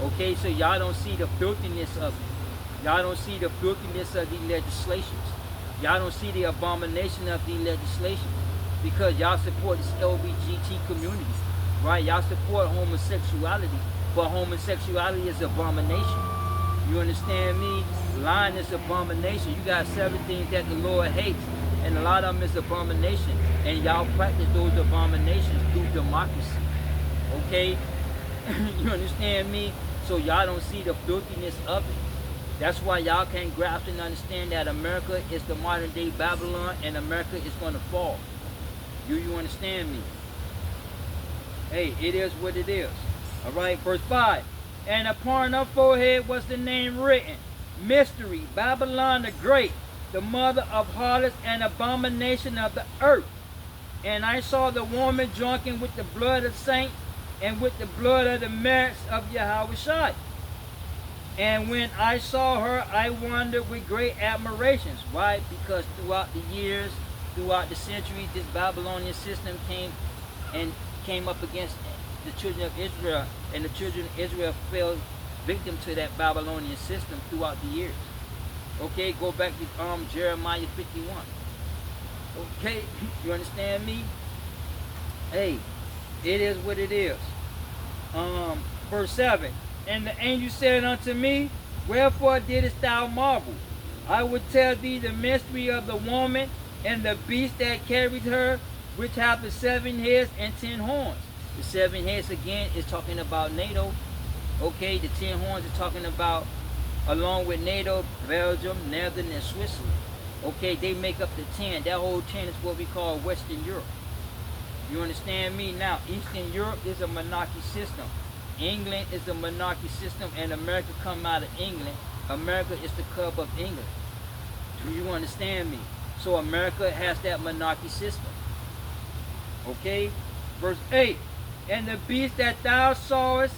Okay, so y'all don't see the filthiness of it. Y'all don't see the filthiness of these legislations. Y'all don't see the abomination of these legislations because y'all support this LGBT community, right? Y'all support homosexuality, but homosexuality is abomination. You understand me? Lying is abomination. You got 7 things that the Lord hates, and a lot of them is abomination. And y'all practice those abominations through democracy. Okay? You understand me? So y'all don't see the filthiness of it. That's why y'all can't grasp and understand that America is the modern day Babylon and America is going to fall. You understand me? Hey, it is what it is. Alright, verse 5. And upon her forehead was the name written, Mystery, Babylon the Great, the mother of harlots and abomination of the earth. And I saw the woman drunken with the blood of saints and with the blood of the merits of Yahushua. And when I saw her, I wondered with great admirations. Why? Because throughout the years, throughout the centuries, this Babylonian system came up against the children of Israel, and the children of Israel fell victim to that Babylonian system throughout the years. Okay, go back to Jeremiah 51. Okay, you understand me? Hey, it is what it is. Verse 7. And the angel said unto me, Wherefore didst thou marvel? I will tell thee the mystery of the woman and the beast that carried her, which hath the 7 heads and 10 horns. The 7 heads again is talking about NATO. Okay, the 10 horns are talking about, along with NATO, Belgium, Netherlands, and Switzerland. Okay, they make up the 10. That whole 10 is what we call Western Europe. You understand me? Now, Eastern Europe is a monarchy system. England is a monarchy system, and America come out of England. America is the cub of England. Do you understand me? So America has that monarchy system. Okay? Verse 8. And the beast that thou sawest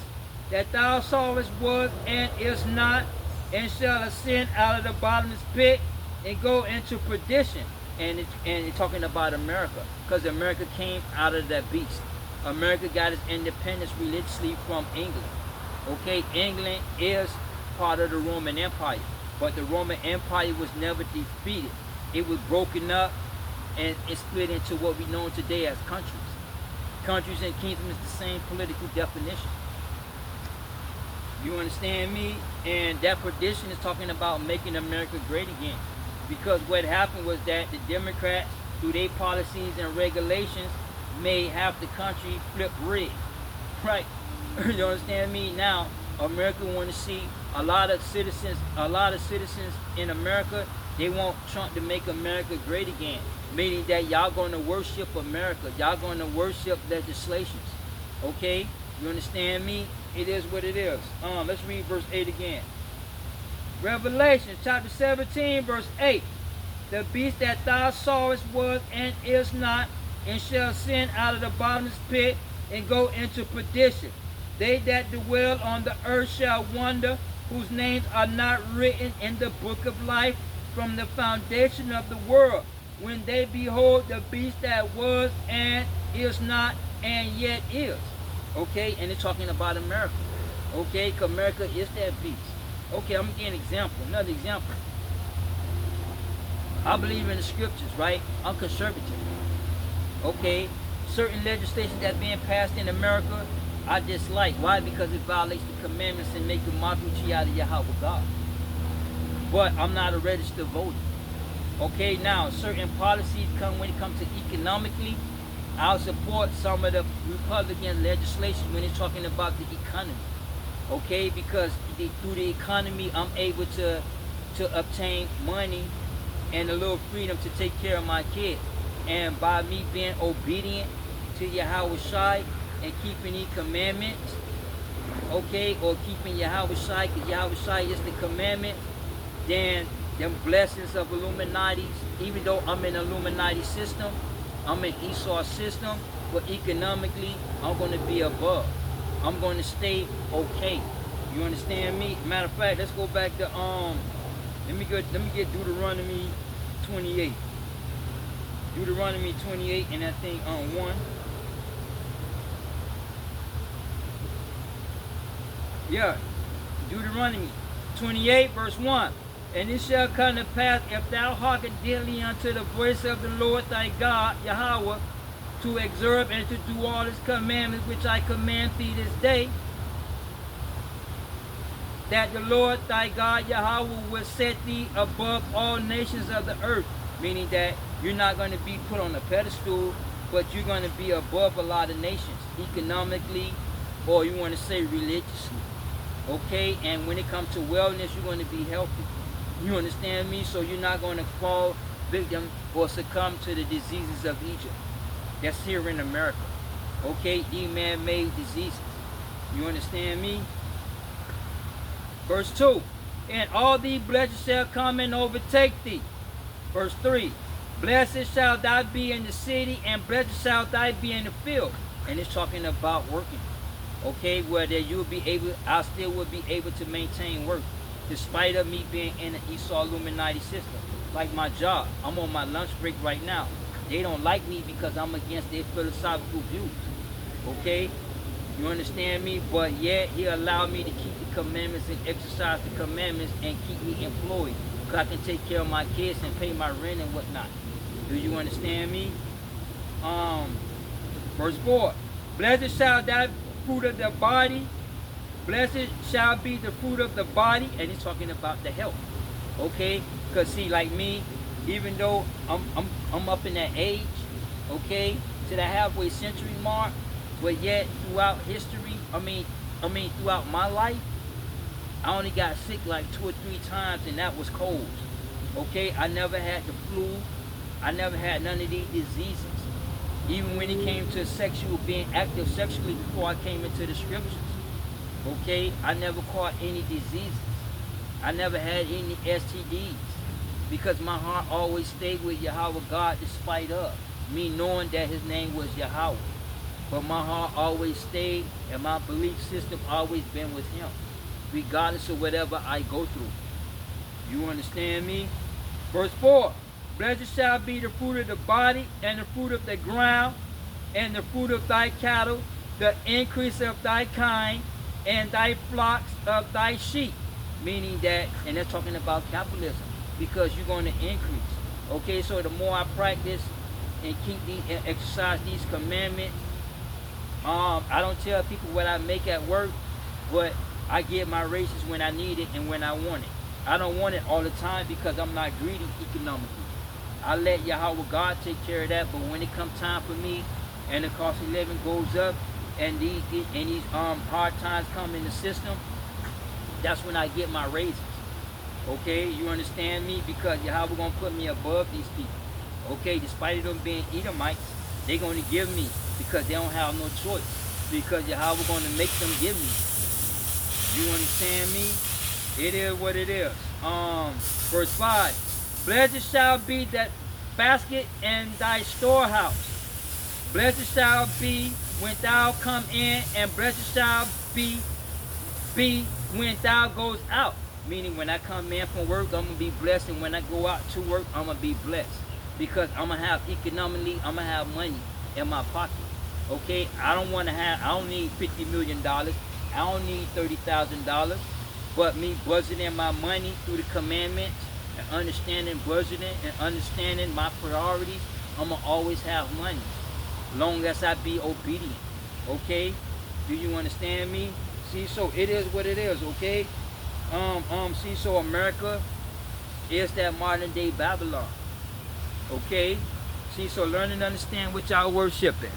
was and is not, and shall ascend out of the bottomless pit and go into perdition. And it's talking about America, because America came out of that beast. America got its independence religiously from England. Okay, England is part of the Roman Empire, but the Roman Empire was never defeated. It was broken up and it split into what we know today as countries. Countries and kingdoms is the same political definition. You understand me? And that perdition is talking about making America great again. Because what happened was that the Democrats, through their policies and regulations, made half the country flip red. Right? You understand me? Now, America want to see a lot of citizens in America, they want Trump to make America great again, meaning that y'all going to worship America. Y'all going to worship legislations. Okay? You understand me? It is what it is. Let's read verse 8 again. Revelation chapter 17, verse 8. The beast that thou sawest was and is not, and shall ascend out of the bottomless pit and go into perdition. They that dwell on the earth shall wonder, whose names are not written in the book of life from the foundation of the world, when they behold the beast that was and is not and yet is. Okay, and they're talking about America. Okay, because America is that beast. Okay, I'm going to give an example, another example. I believe in the scriptures, right? I'm conservative. Okay, certain legislation that's being passed in America, I dislike. Why? Because it violates the commandments and make a mockery out of Yahweh God. But I'm not a registered voter. Okay, now certain policies come when it comes to economically. I'll support some of the Republican legislation when it's talking about the economy. Okay, because through the economy, I'm able to obtain money and a little freedom to take care of my kids. And by me being obedient to Yahweh Shai and keeping these commandments, okay, or keeping Yahweh Shai, because Yahweh Shai is the commandment, then them blessings of Illuminati, even though I'm in Illuminati system, I'm in Esau system, but economically, I'm going to be above. I'm going to stay okay. You understand me? Matter of fact, let's go back to let me get Deuteronomy 28. Deuteronomy 28 and I think 1. Yeah. Deuteronomy 28 verse 1. And it shall come to pass, if thou hearken diligently unto the voice of the Lord thy God, Yahweh, to observe and to do all his commandments which I command thee this day, that the Lord thy God, Yahweh, will set thee above all nations of the earth. Meaning that you're not going to be put on a pedestal, but you're going to be above a lot of nations, economically, or you want to say religiously. Okay, and when it comes to wellness, you're going to be healthy. You understand me? So you're not going to fall victim or succumb to the diseases of Egypt. That's here in America. Okay, these man-made diseases. You understand me? Verse 2. And all these blessings shall come and overtake thee. Verse 3. Blessed shall thou be in the city, and blessed shall thou be in the field. And it's talking about working. Okay, where that you'll be able, I still will be able to maintain work, despite of me being in the Esau Illuminati system. Like my job, I'm on my lunch break right now. They don't like me because I'm against their philosophical views. Okay, you understand me? But yet he allowed me to keep the commandments and exercise the commandments and keep me employed, because I can take care of my kids and pay my rent and whatnot. Do you understand me? Verse 4. Blessed shall that fruit of the body, blessed shall be the fruit of the body, and he's talking about the health. Okay, because see, like me, even though I'm up in that age, okay, to the halfway century mark, but yet throughout history, I mean throughout my life, I only got sick like 2 or 3 times, and that was colds. Okay, I never had the flu. I never had none of these diseases. Even when it came to being active sexually before I came into the scriptures. Okay, I never caught any diseases. I never had any STDs, because my heart always stayed with Yahweh God, despite of me knowing that his name was Yahweh. But my heart always stayed, and my belief system always been with him, regardless of whatever I go through. You understand me? Verse 4. Blessed shall be the fruit of the body, and the fruit of the ground, and the fruit of thy cattle, the increase of thy kind, and thy flocks of thy sheep. Meaning that, and they're talking about capitalism, because you're going to increase. Okay, so the more I practice and exercise these commandments, I don't tell people what I make at work, but I get my raises when I need it and when I want it. I don't want it all the time, because I'm not greedy economically. I let Yahweh God take care of that, but when it comes time for me and the cost of living goes up and these hard times come in the system, That's when I get my raises. Okay, you understand me? Because Yahweh gonna put me above these people. Okay, despite them being Edomites, they gonna give me because they don't have no choice. Because Yahweh gonna make them give me. You understand me? It is what it is. Verse 5. Blessed shall be that basket in thy storehouse. Blessed shall be when thou come in, and blessed shall be when thou goes out. Meaning when I come in from work, I'm going to be blessed. And when I go out to work, I'm going to be blessed. Because I'm going to have economically, I'm going to have money in my pocket. Okay? I don't need $50 million. I don't need $30,000. But me budgeting my money through the commandments and understanding budgeting and understanding my priorities, I'm going to always have money. Long as I be obedient. Okay? Do you understand me? See, so it is what it is, okay? See, so America is that modern day Babylon. Okay? See, so learn and understand what y'all worshiping.